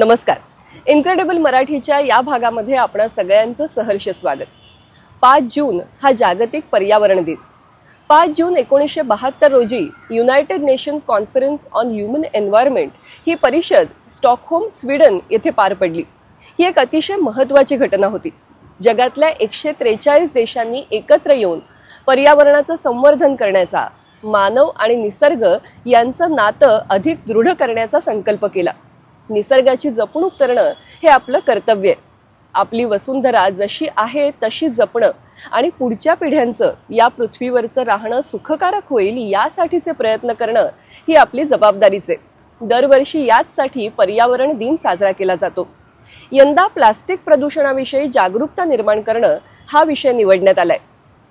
नमस्कार. इनक्रेडिबल मराठीच्या या भागामध्ये आपणा सगळ्यांचं सहर्ष स्वागत. 5 जून हा जागतिक पर्यावरण दिन. 5 जून 1972 रोजी United Nations conference on human environment ही परिषद स्टॉकहोम, स्वीडन येथे पार पडली. ही एक अतिशय महत्त्वाची घटना होती. जगातल्या 143 देशांनी एकत्र येऊन पर्यावरणाचं संवर्धन करण्याचा, मानव आणि निसर्ग यांचं नातं अधिक दृढ करण्याचा संकल्प केला. निसर्गाची जपणूक करणं हे आपलं कर्तव्य आहे. आपली वसुंधरा जशी आहे तशी जपणं आणि पुढच्या पिढ्यांचं या पृथ्वीवरचं राहणं सुखकारक होईल यासाठीचे प्रयत्न करणं ही आपली जबाबदारीच आहे. दरवर्षी याचसाठी पर्यावरण दिन साजरा केला जातो. यंदा प्लास्टिक प्रदूषणाविषयी जागरूकता निर्माण करणं हा विषय निवडण्यात आलाय.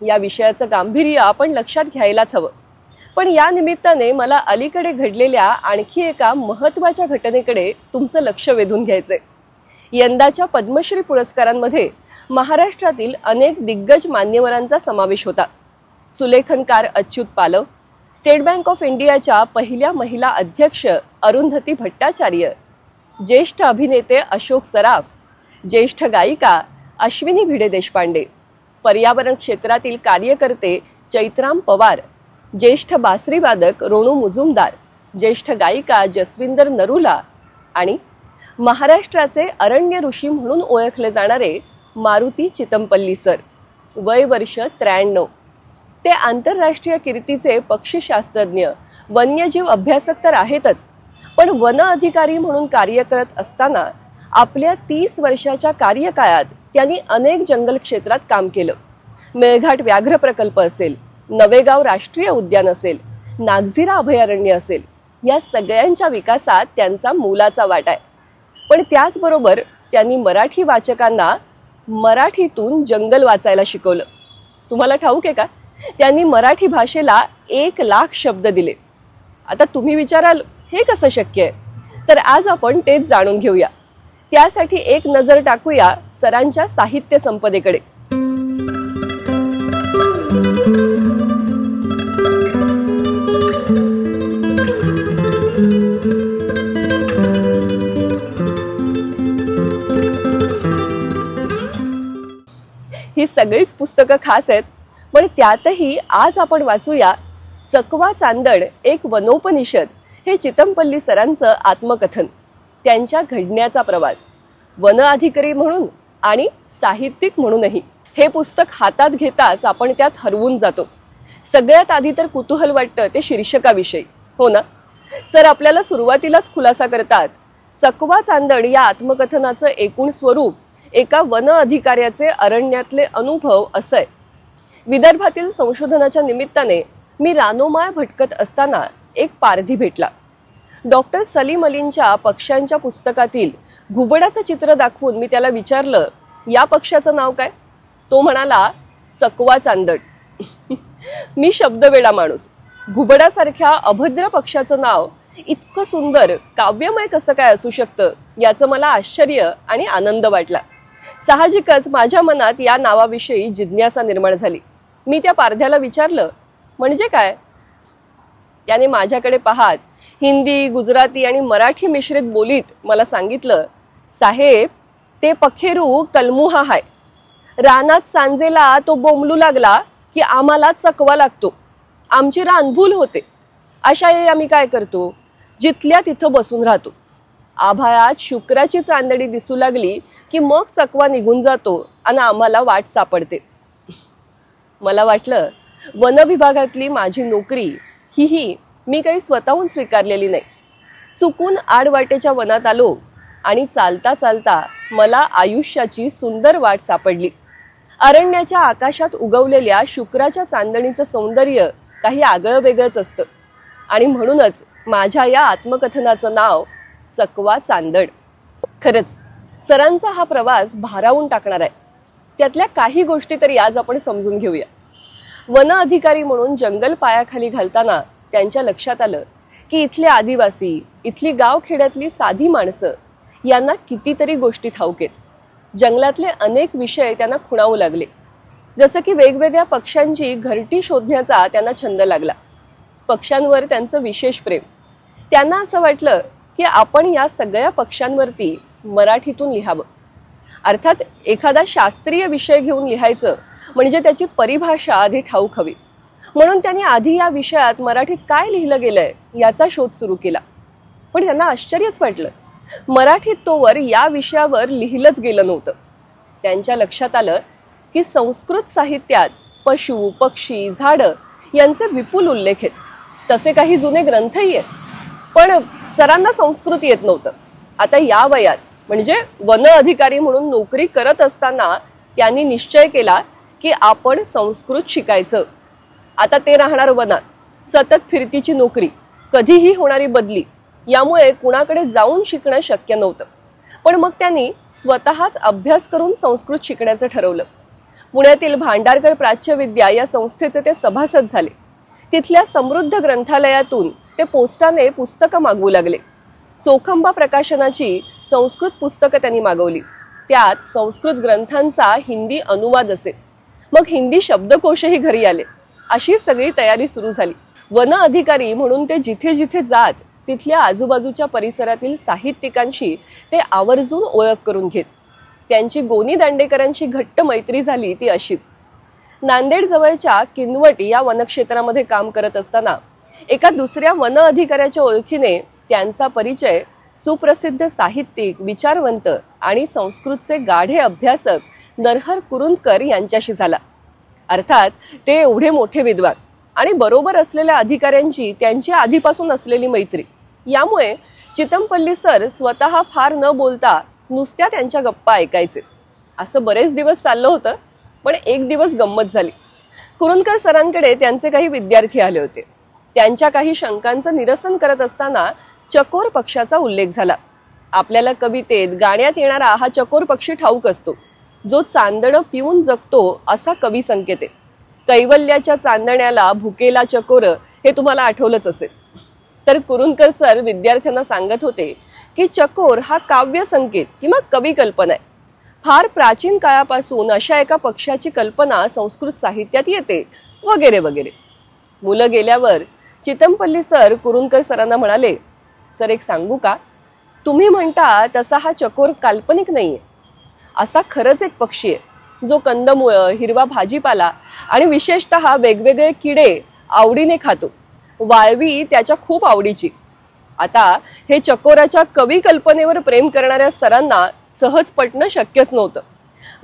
या विषयाचं गांभीर्य आपण लक्षात घ्यायलाच हवं. पण या निमित्ताने मला अलीकडे घडलेल्या आणखी एका महत्त्वाच्या घटनेकडे तुमचं लक्ष वेधून घ्यायचंय. यंदाच्या पद्मश्री पुरस्कारांमध्ये महाराष्ट्रातील अनेक दिग्गज मान्यवरांचा समावेश होता. सुलेखनकार अच्युत पालव, स्टेट बँक ऑफ इंडियाच्या पहिल्या महिला अध्यक्ष अरुंधती भट्टाचार्य, ज्येष्ठ अभिनेते अशोक सराफ, ज्येष्ठ गायिका अश्विनी भिडे देशपांडे, पर्यावरण क्षेत्रातील कार्यकर्ते चैत्राम पवार, ज्येष्ठ बासरीवादक रोणू मुजुमदार, ज्येष्ठ गायिका जसविंदर नरूला आणि महाराष्ट्राचे अरण्य ऋषी म्हणून ओळखले जाणारे मारुती चितमपल्ली सर. वय वर्ष 93. ते आंतरराष्ट्रीय कीर्तीचे पक्षीशास्त्रज्ञ, वन्यजीव अभ्यासक तर आहेतच, पण वन अधिकारी म्हणून कार्य करत असताना आपल्या 30 वर्षाच्या कार्यकाळात त्यांनी अनेक जंगल क्षेत्रात काम केलं. मेळघाट व्याघ्र प्रकल्प असेल, नवेगाव राष्ट्रीय उद्यान असेल, नागझिरा अभयारण्य असेल, या सगळ्यांच्या विकासात त्यांचा मोलाचा वाटा आहे. पण त्याचबरोबर त्यांनी मराठी वाचकांना मराठीतून जंगल वाचायला शिकवलं. तुम्हाला ठाऊक आहे का, त्यांनी मराठी भाषेला 1 लाख शब्द दिले. आता तुम्ही विचाराल हे कसं शक्य आहे? तर आज आपण तेच जाणून घेऊया. त्यासाठी एक नजर टाकूया सरांच्या साहित्य संपदेकडे. ही सगळीच पुस्तकं खास आहेत, पण त्यातही आज आपण वाचूया चकवा चांदण एक वनोपनिषद हे चितमपल्ली सरांचं आत्मकथन, त्यांच्या घडण्याचा प्रवास, वन अधिकारी म्हणून आणि साहित्यिक म्हणूनही. हे पुस्तक हातात घेताच आपण त्यात हरवून जातो. सगळ्यात आधी तर कुतूहल वाटतं ते शीर्षकाविषयी, हो ना? सर आपल्याला सुरुवातीलाच खुलासा करतात, चकवा चांदण या आत्मकथनाचं एकूण स्वरूप एका वन अधिकाऱ्याचे अरण्यातले अनुभव असं आहे. विदर्भातील संशोधनाच्या निमित्ताने मी रानोमाळ भटकत असताना एक पारधी भेटला. डॉक्टर सलीम अलींच्या पक्ष्यांच्या पुस्तकातील घुबडाचं चित्र दाखवून मी त्याला विचारलं, या पक्ष्याचं नाव काय? तो म्हणाला, चकवा चांदण. मी शब्दवेडा माणूस. घुबडासारख्या अभद्र पक्ष्याचं नाव इतकं सुंदर, काव्यमय कसं काय असू शकतं याचं मला आश्चर्य आणि आनंद वाटला. साहजिकच माझ्या मनात या नावाविषयी जिज्ञासा निर्माण झाली. मी त्या पारध्याला विचारलं, म्हणजे काय? त्याने माझ्याकडे पाहत हिंदी, गुजराती आणि मराठी मिश्रित बोलीत मला सांगितलं, साहेब ते पखेरू कलमुहा हाय. रानात सांजेला तो बोंबलू लागला की आम्हाला चकवा लागतो. आमची रानभूल होते. अशा वेळी आम्ही काय करतो? जिथल्या तिथं बसून राहतो. आभाळात शुक्राची चांदणी दिसू लागली की मग चकवा निघून जातो आणि आम्हाला वाट सापडते. मला वाटलं वन विभागातली माझी नोकरी ही मी काही स्वतःहून स्वीकारलेली नाही. चुकून आडवाटेच्या वनात आलो आणि चालता चालता मला आयुष्याची सुंदर वाट सापडली. अरण्याच्या आकाशात उगवलेल्या शुक्राच्या चांदणीचं सौंदर्य काही आगळं वेगळंच असतं आणि म्हणूनच माझ्या या आत्मकथनाचं नाव चकवा चांदण. खरंच सरांचा हा प्रवास भारावून टाकणार आहे. त्यातल्या काही गोष्टी तरी आज आपण समजून घेऊया. वन अधिकारी म्हणून जंगल पायाखाली घालताना त्यांच्या लक्षात आलं की इथले आदिवासी, इथली गावखेड्यातली साधी माणसं यांना कितीतरी गोष्टी ठाऊक आहेत. जंगलातले अनेक विषय त्यांना खुणावू लागले. जसं की वेगवेगळ्या पक्ष्यांची घरटी शोधण्याचा त्यांना छंद लागला. पक्ष्यांवर त्यांचं विशेष प्रेम. त्यांना असं वाटलं की आपण या सगळ्या पक्षांवरती मराठीतून लिहावं. अर्थात एखादा शास्त्रीय विषय घेऊन लिहायचं म्हणजे त्याची परिभाषा आधी ठाऊक हवी. म्हणून त्यांनी आधी या विषयात मराठीत काय लिहिलं गेलंय याचा शोध सुरू केला. पण त्यांना आश्चर्यच वाटलं. मराठीत तोवर या विषयावर लिहिलंच गेलं नव्हतं. त्यांच्या लक्षात आलं की संस्कृत साहित्यात पशु, पक्षी, झाडं यांचे विपुल उल्लेख आहेत. तसे काही जुने ग्रंथही आहेत. पण सरांना संस्कृत येत नव्हतं. आता या वयात म्हणजे वन अधिकारी म्हणून नोकरी करत असताना त्यांनी निश्चय केला की आपण संस्कृत शिकायचं. आता ते राहणार वनात, सतत फिरतीची नोकरी, कधीही होणारी बदली, यामुळे कुणाकडे जाऊन शिकणं शक्य नव्हतं. पण मग त्यांनी स्वतःच अभ्यास करून संस्कृत शिकण्याचं ठरवलं. पुण्यातील भांडारकर प्राच्यविद्या या संस्थेचे ते सभासद झाले. तिथल्या समृद्ध ग्रंथालयातून ते पोस्टाने पुस्तकं मागवू लागले. चोखंबा प्रकाशनाची संस्कृत पुस्तकं त्यांनी मागवली. त्यात संस्कृत ग्रंथांचा हिंदी अनुवाद असे. मग हिंदी शब्दकोशही घरी आले. अशी सगळी तयारी सुरू झाली. वन अधिकारी म्हणून ते जिथे जिथे जात तिथल्या आजूबाजूच्या परिसरातील साहित्यिकांशी ते आवर्जून ओळख करून घेत. त्यांची गोनी दांडेकरांची घट्ट मैत्री झाली ती अशीच. नांदेड जवळच्या किनवट या वनक्षेत्रामध्ये काम करत असताना एका दुसऱ्या वन अधिकाऱ्याच्या ओळखीने त्यांचा परिचय सुप्रसिद्ध साहित्यिक, विचारवंत आणि संस्कृतचे गाढे अभ्यासक नरहर कुरुंदकर यांच्याशी झाला. अर्थात ते एवढे मोठे विद्वान आणि बरोबर असलेल्या अधिकाऱ्यांची त्यांची आधीपासून असलेली मैत्री, यामुळे चितमपल्ली सर स्वतः फार न बोलता नुसत्या त्यांच्या गप्पा ऐकायचे. असं बरेच दिवस चाललं होतं. पण एक दिवस गंमत झाली. कुरुंदकर सरांकडे त्यांचे काही विद्यार्थी आले होते. त्यांच्या काही शंकांचं निरसन करत असताना चकोर पक्षाचा उल्लेख झाला. आपल्याला कवितेत, गाण्यात येणारा हा चकोर पक्षी ठाऊक असतो, जो चांदणं पिऊन जगतो असा कवी संकेत आहे. कैवल्याच्या चांदण्याला भुकेला चकोर हे तुम्हाला आठवलंच असेल. तर कुरुंदकर सर विद्यार्थ्यांना सांगत होते की चकोर हा काव्य संकेत किंवा कवी कल्पना आहे. फार प्राचीन काळापासून अशा एका पक्षाची कल्पना संस्कृत साहित्यात येते वगैरे वगैरे. मुलं गेल्यावर चितमपल्ली सर कुरुंदकर सरांना म्हणाले, सर एक सांगू का, तुम्ही म्हणता तसा हा चकोर काल्पनिक नाहीये. असा खरंच एक पक्षी आहे जो कंदमुळं, हिरवा भाजीपाला आणि विशेषतः वेगवेगळे किडे आवडीने खातो. वाळवी त्याच्या खूप आवडीची. आता हे चकोराच्या कवी कल्पनेवर प्रेम करणाऱ्या सरांना सहज पटणं शक्यच नव्हतं.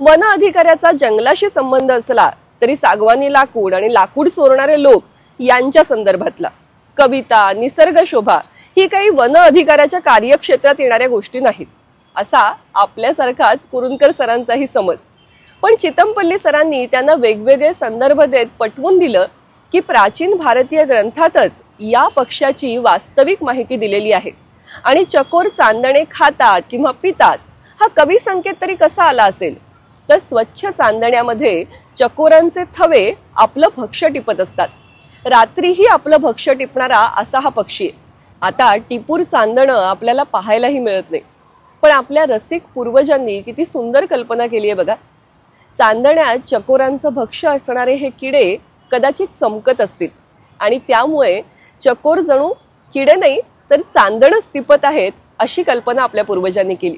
वन अधिकाऱ्याचा जंगलाशी संबंध असला तरी सागवानी लाकूड आणि लाकूड चोरणारे लोक यांच्या संदर्भातला कविता, निसर्ग शोभा ही काही वन अधिकाऱ्याच्या कार्यक्षेत्रात येणाऱ्या गोष्टी नाहीत, असा आपल्यासारखाच कुरुंदकर सरांचाही समज. पण चितमपल्ली सरांनी त्यांना वेगवेगळे संदर्भ देत पटवून दिलं की प्राचीन भारतीय ग्रंथातच या पक्षाची वास्तविक माहिती दिलेली आहे आणि चकोर चांदणे खातात किंवा पितात हा कवी संकेत तरी कसा आला असेल. तर स्वच्छ चांदण्यामध्ये चकोरांचे थवे आपलं भक्ष्य टिपत असतात. रात्रीही आपलं भक्ष्य टिपणारा असा हा पक्षी आहे. आता टिपूर चांदणं आपल्याला पाहायलाही मिळत नाही. पण आपल्या रसिक पूर्वजांनी किती सुंदर कल्पना केली आहे बघा. चांदण्यात चकोरांचं भक्ष्य असणारे हे किडे कदाचित चमकत असतील आणि त्यामुळे चकोर जणू किडे नाही तर चांदणच टिपत आहेत अशी कल्पना आपल्या पूर्वजांनी केली.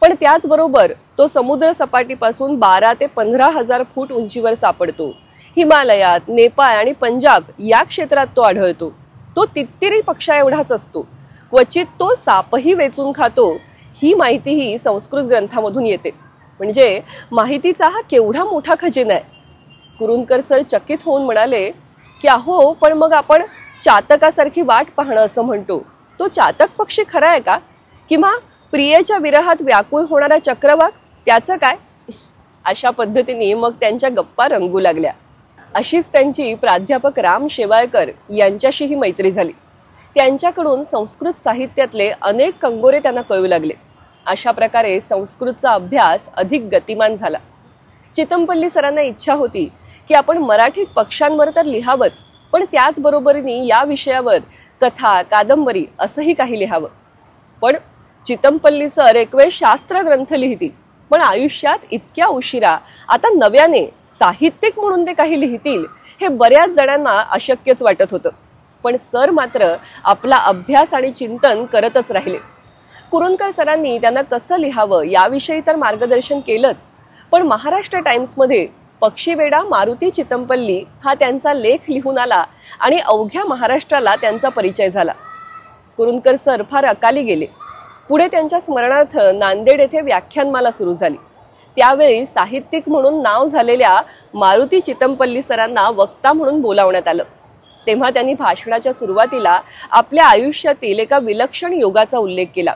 पण त्याचबरोबर तो समुद्र सपाटीपासून 12 ते 15,000 फूट उंचीवर सापडतो. हिमालयात, नेपाळ आणि पंजाब या क्षेत्रात तो आढळतो. तो तित्तिरी पक्षा एवढाच असतो. क्वचित तो सापही वेचून खातो. ही माहितीही संस्कृत ग्रंथामधून येते. म्हणजे माहितीचा हा केवढा मोठा खजिना आहे. कुरुंदकर सर चकित होऊन म्हणाले की अहो, पण मग आपण चातकासारखी वाट पाहणं असं म्हणतो, तो चातक पक्षी खरा आहे का? किंवा प्रियेच्या विरहात व्याकुळ होणारा चक्रवाक त्याचं काय? अशा पद्धतीने मग त्यांच्या गप्पा रंगू लागल्या. अशीच त्यांची प्राध्यापक राम शेवाळकर यांच्याशीही मैत्री झाली. त्यांच्याकडून संस्कृत साहित्यातले अनेक कंगोरे त्यांना कळू लागले. अशा प्रकारे संस्कृतचा अभ्यास अधिक गतिमान झाला. चितमपल्ली सरांना इच्छा होती की आपण मराठीत पक्षांवर तर लिहावंच, पण त्याचबरोबरीने या विषयावर कथा, कादंबरी असंही काही लिहावं. पण चितमपल्ली सर एक वेळ शास्त्र ग्रंथ लिहितील, पण आयुष्यात इतक्या उशिरा आता नव्याने साहित्यिक म्हणून ते काही लिहितील हे बऱ्याच जणांना अशक्यच वाटत होतं. पण सर मात्र आपला अभ्यास आणि चिंतन करतच राहिले. कुरूंदकर सरांनी त्यांना कसं लिहावं याविषयी तर मार्गदर्शन केलंच, पण महाराष्ट्र टाइम्समध्ये पक्षीवेडा मारुती चितमपल्ली हा त्यांचा लेख लिहून आला आणि अवघ्या महाराष्ट्राला त्यांचा परिचय झाला. कुरूंदकर सर फार अकाली गेले. पुढे त्यांच्या स्मरणार्थ नांदेड येथे व्याख्यानमाला सुरू झाली. त्यावेळी साहित्यिक म्हणून नाव झालेल्या मारुती चितमपल्ली सरांना वक्ता म्हणून बोलावण्यात आलं. तेव्हा त्यांनी भाषणाच्या सुरुवातीला आपल्या आयुष्यातील एका विलक्षण योगाचा उल्लेख केला.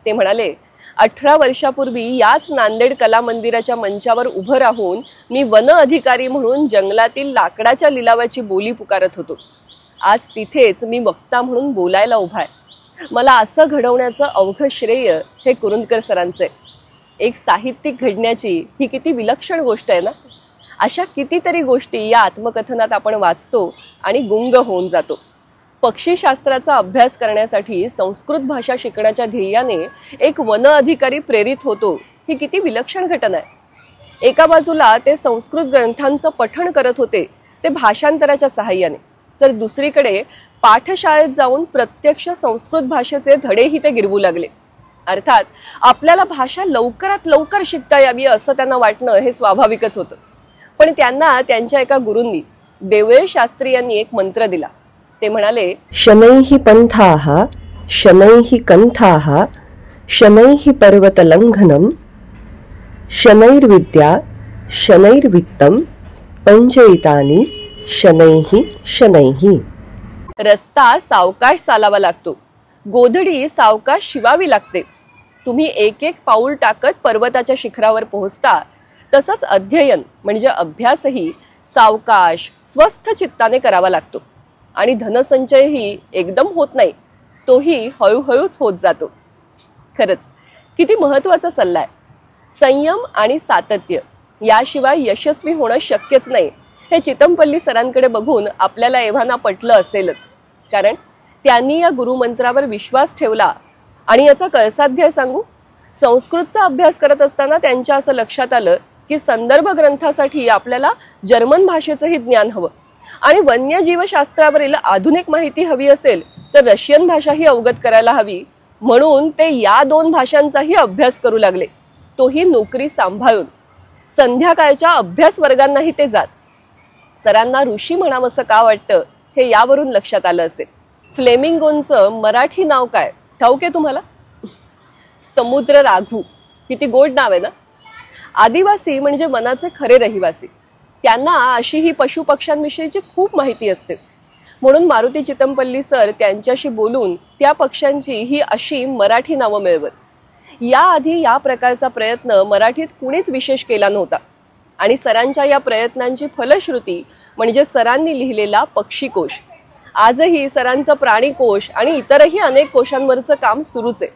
ते म्हणाले, 18 वर्षापूर्वी याच नांदेड कला मंदिराच्या मंचावर उभं राहून मी वन अधिकारी म्हणून जंगलातील लाकडाच्या लिलावाची बोली पुकारत होतो. आज तिथेच मी वक्ता म्हणून बोलायला उभा आहे. मला असं घडवण्याचं अवघं श्रेय हे कुरूंदकर सरांचं आहे. एक साहित्यिक घडण्याची ही किती विलक्षण गोष्ट आहे ना. अशा कितीतरी गोष्टी या आत्मकथनात आपण वाचतो आणि गुंग होऊन जातो. पक्षीशास्त्राचा अभ्यास करण्यासाठी संस्कृत भाषा शिकण्याच्या ध्येयाने एक वन अधिकारी प्रेरित होतो, ही किती विलक्षण घटना आहे. एका बाजूला ते संस्कृत ग्रंथांचं पठण करत होते, ते भाषांतराच्या सहाय्याने, तर दुसरीकडे पाठशाळेत जाऊन प्रत्यक्ष संस्कृत भाषेचे धडेही ते गिरवू लागले. अर्थात आपल्याला भाषा लवकरात लवकर शिकता यावी असं त्यांना वाटणं हे स्वाभाविकच होतं. पण त्यांना त्यांच्या एका गुरूंनी, देवळे शास्त्री यांनी एक मंत्र दिला. ते म्हणाले, शनैहि पंथाः शनैहि कंथाः शनैहि पर्वतलंघनम शनैर्विद्या शनैर्वित्तम पंचैतानि शनैहि शनैहि. रस्ता सावकाश चालावा लागतो, गोधडी सावकाश शिवावी लागते. तुम्ही एक एक पाऊल टाकत पर्वताच्या शिखरावर पोहोचता. तसंच अध्ययन म्हणजे अभ्यासही सावकाश स्वस्थ चित्ताने करावा लागतो. आणि धनसंचयही एकदम होत नाही, तोही हळूहळूच होत जातो. खरंच किती महत्वाचा सल्ला आहे. संयम आणि सातत्य याशिवाय यशस्वी होणं शक्यच नाही हे चितमपल्ली सरांकडे बघून आपल्याला एव्हाना पटलं असेलच. कारण त्यांनी या गुरुमंत्रावर विश्वास ठेवला. आणि याचा कळसाध्याय सांगू, संस्कृतचा अभ्यास करत असताना त्यांच्या असं लक्षात आलं की संदर्भ ग्रंथासाठी आपल्याला जर्मन भाषेचंही ज्ञान हवं आणि वन्यजीवशास्त्रावरील आधुनिक माहिती हवी असेल तर रशियन भाषाही अवगत करायला हवी. म्हणून ते या 2 भाषांचाही अभ्यास करू लागले, तोही नोकरी सांभाळून. संध्याकाळच्या अभ्यास वर्गांनाही ते जात. सरांना ऋषी म्हणावंसं का वाटतं हे यावरून लक्षात आलं असेल. फ्लेमिंगोंचं मराठी नाव काय ठाऊक आहे तुम्हाला? समुद्र राघू. किती गोड नाव आहे ना. आदिवासी म्हणजे वनाचे खरे रहिवासी. त्यांना अशी ही पशुपक्ष्यांविषयीची खूप माहिती असते. म्हणून मारुती चितमपल्ली सर त्यांच्याशी बोलून त्या पक्ष्यांची ही अशी मराठी नावं मिळवत. याआधी या प्रकारचा प्रयत्न मराठीत कुणीच विशेष केला नव्हता. आणि सरांच्या या प्रयत्नांची फलश्रुती म्हणजे सरांनी लिहिलेला पक्षीकोश. आजही सरांचं प्राणीकोश आणि इतरही अनेक कोशांवरचं काम सुरूच आहे.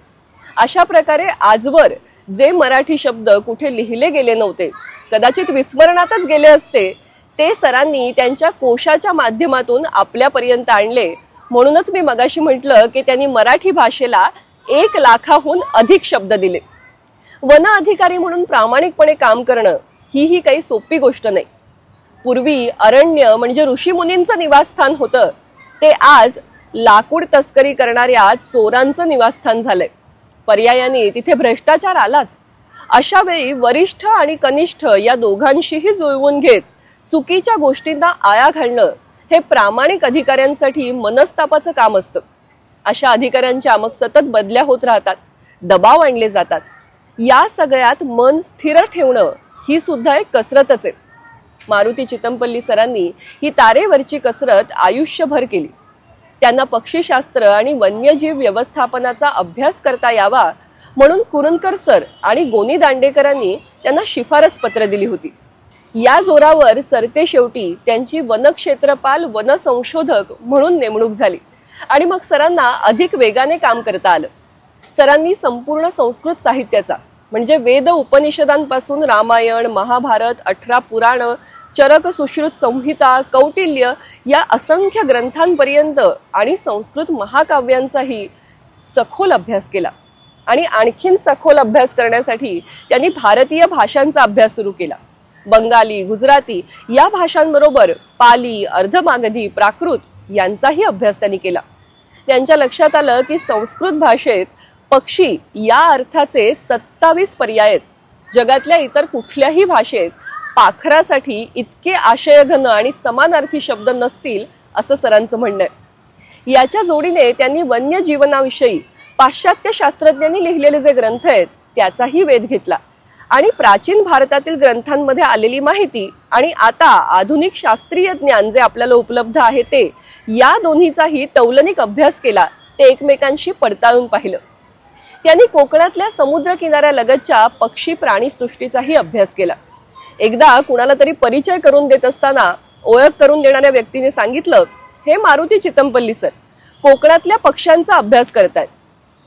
अशा प्रकारे आजवर जे मराठी शब्द कुठे लिहिले गेले नव्हते, कदाचित विस्मरणातच गेले असते, ते सरांनी त्यांच्या कोशाच्या माध्यमातून आपल्यापर्यंत आणले. म्हणूनच मी मगाशी म्हटलं की त्यांनी मराठी भाषेला 1 लाखाहून अधिक शब्द दिले. वन अधिकारी म्हणून प्रामाणिकपणे काम करणं ही काही सोपी गोष्ट नाही. पूर्वी अरण्य म्हणजे ऋषीमुनींचं निवासस्थान होतं, ते आज लाकूड तस्करी करणाऱ्या चोरांचं निवासस्थान झालंय. पर्यायाने तिथे भ्रष्टाचार आलाच. अशा वेळी वरिष्ठ आणि कनिष्ठ या दोघांशीही जुळवून घेत चुकीच्या गोष्टींना आळा घालणं हे प्रामाणिक अधिकाऱ्यांसाठी मनस्तापाचं काम असतं. अशा अधिकाऱ्यांच्या मग सतत बदल्या होत राहतात, दबाव आणले जातात. या सगळ्यात मन स्थिर ठेवणं ही सुद्धा एक कसरतच आहे. मारुती चितमपल्ली सरांनी ही तारेवरची कसरत आयुष्यभर केली. त्यांना पक्षीशास्त्र आणि वन्यजीव व्यवस्थापनाचा अभ्यास करता यावा म्हणून कुरूंदकर सर आणि गोनी दांडेकरांनी त्यांना शिफारस पत्र दिली होती. या जोरावर सरते शेवटी त्यांची वनक्षेत्रपाल वन संशोधक म्हणून नेमणूक झाली आणि मग सरांना अधिक वेगाने काम करता आलं. सरांनी संपूर्ण संस्कृत साहित्याचा म्हणजे वेद उपनिषदांपासून रामायण, महाभारत, 18 पुराण, चरक सुश्रुत संहिता, कौटिल्य या असंख्य ग्रंथांपर्यंत आणि संस्कृत महाकाव्यांचाही सखोल अभ्यास केला. आणि आणखीन सखोल अभ्यास करण्यासाठी त्यांनी भारतीय भाषांचा अभ्यास सुरू केला. बंगाली, गुजराती या भाषांबरोबर पाली, अर्धमागधी, प्राकृत यांचाही अभ्यास त्यांनी केला. त्यांच्या लक्षात आलं की संस्कृत भाषेत पक्षी या अर्थाचे 27 पर्याय आहेत. जगातल्या इतर कुठल्याही भाषेत पाखरासाठी इतके आशयघन आणि समानार्थी शब्द नसतील असं सरांचं म्हणणं आहे. याच्या जोडीने त्यांनी वन्यजीवनाविषयी पाश्चात्य शास्त्रज्ञांनी लिहिलेले जे ग्रंथ आहेत त्याचाही वेध घेतला आणि प्राचीन भारतातील ग्रंथांमध्ये आलेली माहिती आणि आता आधुनिक शास्त्रीय ज्ञान जे आपल्याला उपलब्ध आहे ते या दोन्हीचाही तौलनिक अभ्यास केला. ते एकमेकांशी पडताळून पाहिलं. त्यांनी कोकणातल्या समुद्र किनाऱ्यालगतच्या पक्षी प्राणी सृष्टीचाही अभ्यास केला. एकदा कुणाला तरी परिचय करून देत असताना ओळख करून देणाऱ्या व्यक्तीने सांगितलं, हे मारुती चितमपल्ली सर कोकणातल्या पक्ष्यांचा अभ्यास करतायत.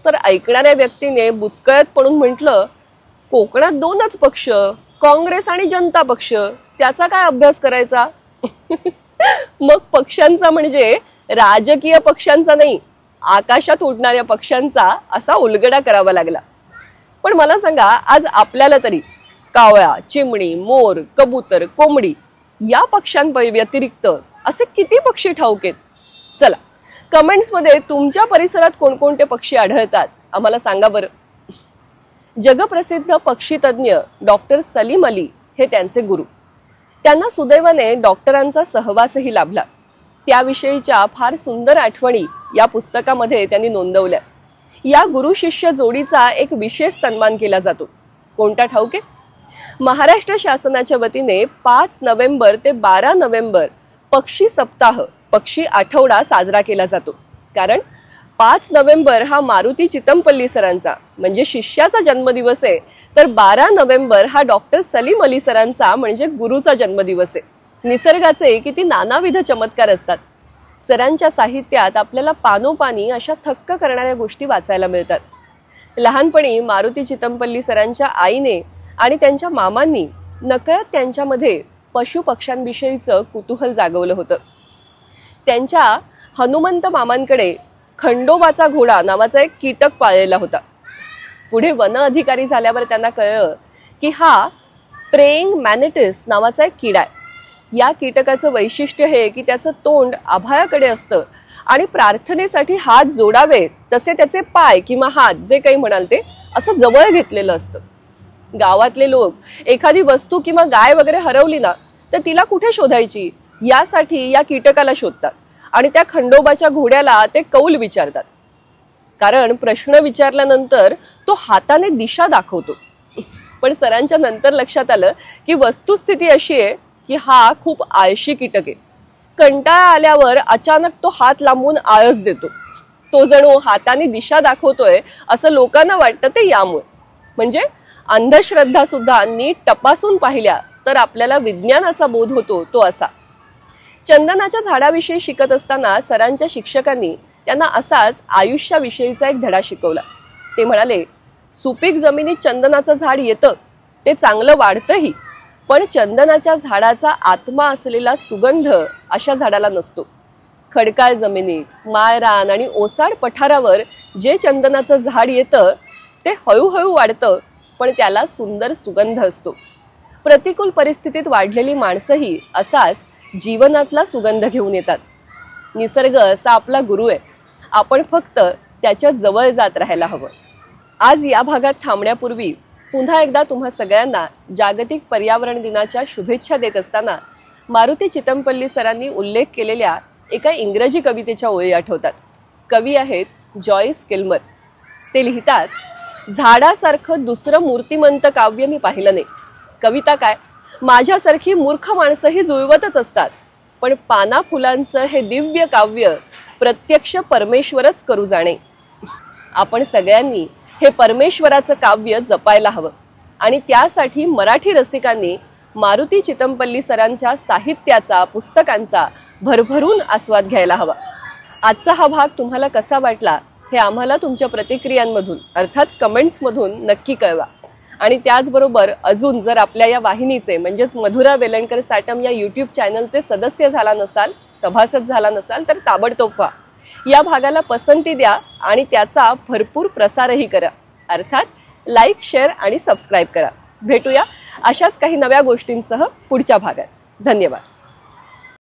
तर ऐकणाऱ्या व्यक्तीने बुचकळत पडून म्हटलं, कोकणात 2च पक्ष, काँग्रेस आणि जनता पक्ष, त्याचा काय अभ्यास करायचा? मग पक्ष्यांचा म्हणजे राजकीय पक्षांचा नाही, आकाशात उडणाऱ्या पक्ष्यांचा असा उलगडा करावा लागला. पण मला सांगा, आज आपल्याला तरी कावळा, चिमणी, मोर, कबूतर, कोंबडी या पक्ष्यांव्यतिरिक्त असे किती पक्षी ठाऊक आहेत? चला कमेंट्समध्ये तुमच्या परिसरात कोणकोणते पक्षी आढळतात आम्हाला सांगा बरं. जगप्रसिद्ध पक्षीतज्ञ डॉक्टर सलीम अली हे त्यांचे गुरु. त्यांना सुदैवाने डॉक्टरांचा सहवासही लाभला. त्याविषयीच्या फार सुंदर आठवणी या पुस्तकामध्ये त्यांनी नोंदवल्या. या गुरु शिष्य जोडीचा एक विशेष सन्मान केला जातो. कोणता ठाऊके? महाराष्ट्र शासनाच्या वतीने 5 नोव्हेंबर ते 12 नोव्हेंबर पक्षी सप्ताह, पक्षी आठवडा साजरा केला जातो. कारण 5 नोव्हेंबर हा मारुती चितमपल्ली सरांचा म्हणजे शिष्याचा जन्मदिवस आहे, तर 12 नोव्हेंबर हा डॉक्टर सलीम अली सरांचा म्हणजे गुरुचा जन्मदिवस आहे. निसर्गाचे किती नानाविध चमत्कार असतात. सरांच्या साहित्यात आपल्याला पानोपानी अशा थक्क करणाऱ्या गोष्टी वाचायला मिळतात. लहानपणी मारुती चितमपल्ली सरांच्या आईने आणि त्यांच्या मामांनी नकळत त्यांच्यामध्ये पशुपक्ष्यांविषयीचं कुतूहल जागवलं होतं. त्यांच्या हनुमंत मामांकडे खंडोबाचा घोडा नावाचा एक कीटक पाळलेला होता. पुढे वन अधिकारी झाल्यावर त्यांना कळलं की हा प्रेइंग मॅनेटिस नावाचा एक किडा आहे. या कीटकाचं वैशिष्ट्य हे की त्याचं तोंड आभाळाकडे असतं आणि प्रार्थनेसाठी हात जोडावे तसे त्याचे पाय किंवा हात जे काही म्हणाल ते असं जवळ घेतलेलं असतं. गावातले लोक एखादी वस्तू किंवा गाय वगैरे हरवली ना तर तिला कुठे शोधायची यासाठी या कीटकाला शोधतात आणि त्या खंडोबाच्या घोड्याला ते कौल विचारतात. कारण प्रश्न विचारल्यानंतर तो हाताने दिशा दाखवतो. पण सरांच्या नंतर लक्षात आलं की वस्तुस्थिती अशी आहे की हा खूप आळशी कीटक आहे. कंटाळा आल्यावर अचानक तो हात लांबून आळस देतो. तो जणू हाताने दिशा दाखवतोय असं लोकांना वाटतं. ते यामुळे म्हणजे अंधश्रद्धा सुद्धा नीट तपासून पाहिल्या तर आपल्याला विज्ञानाचा बोध होतो तो असा. चंदनाच्या झाडाविषयी शिकत असताना सरांच्या शिक्षकांनी त्यांना असाच आयुष्याविषयीचा एक धडा शिकवला. ते म्हणाले, सुपीक जमिनीत चंदनाचं झाड येतं, ते चांगलं वाढतंही, पण चंदनाच्या झाडाचा आत्मा असलेला सुगंध अशा झाडाला नसतो. खडकाळ जमिनीत, माळरान आणि ओसाड पठारावर जे चंदनाचं झाड येतं ते हळूहळू वाढतं, पण त्याला सुंदर सुगंध असतो. प्रतिकूल परिस्थितीत वाढलेली माणसंही असाच जीवनातला सुगंध घेऊन येतात. निसर्ग असा आपला गुरु आहे. आपण फक्त त्याच्या जवळ जात राहायला हवं. आज या भागात थांबण्यापूर्वी पुन्हा एकदा तुम्हा सगळ्यांना जागतिक पर्यावरण दिनाच्या शुभेच्छा देत असताना मारुती चितमपल्ली सरांनी उल्लेख केलेल्या एका इंग्रजी कवितेच्या ओळी आठवतात. कवी आहेत जॉयस किल्मर. ते लिहितात, झाडासारखं दुसरं मूर्तिमंत काव्य मी पाहिलं नाही. कविता काय, माझ्यासारखी मूर्ख माणसंही जुळवतच असतात, पण पाना फुलांचं हे दिव्य काव्य प्रत्यक्ष परमेश्वरच करू जाणे. आपण सगळ्यांनी हे परमेश्वराचं काव्य जपायला हवं आणि त्यासाठी मराठी रसिकांनी मारुती चितमपल्ली सरांच्या साहित्याचा, पुस्तकांचा भरभरून आस्वाद घ्यायला हवा. आजचा हा भाग तुम्हाला कसा वाटला हे आम्हाला तुमच्या प्रतिक्रियांमधून अर्थात कमेंट्समधून नक्की कळवा. आणि त्याचबरोबर अजून जर आपल्या या वाहिनीचे म्हणजेच मधुरा वेलणकर साटम या यूट्यूब चॅनलचे सदस्य झाला नसाल, सभासद झाला नसाल तर ताबडतोब व्हा. या भागाला पसंती द्या आणि त्याचा भरपूर प्रसारही करा. अर्थात लाईक, शेअर आणि सबस्क्राईब करा. भेटूया अशाच काही नव्या गोष्टींसह पुढच्या भागात. धन्यवाद.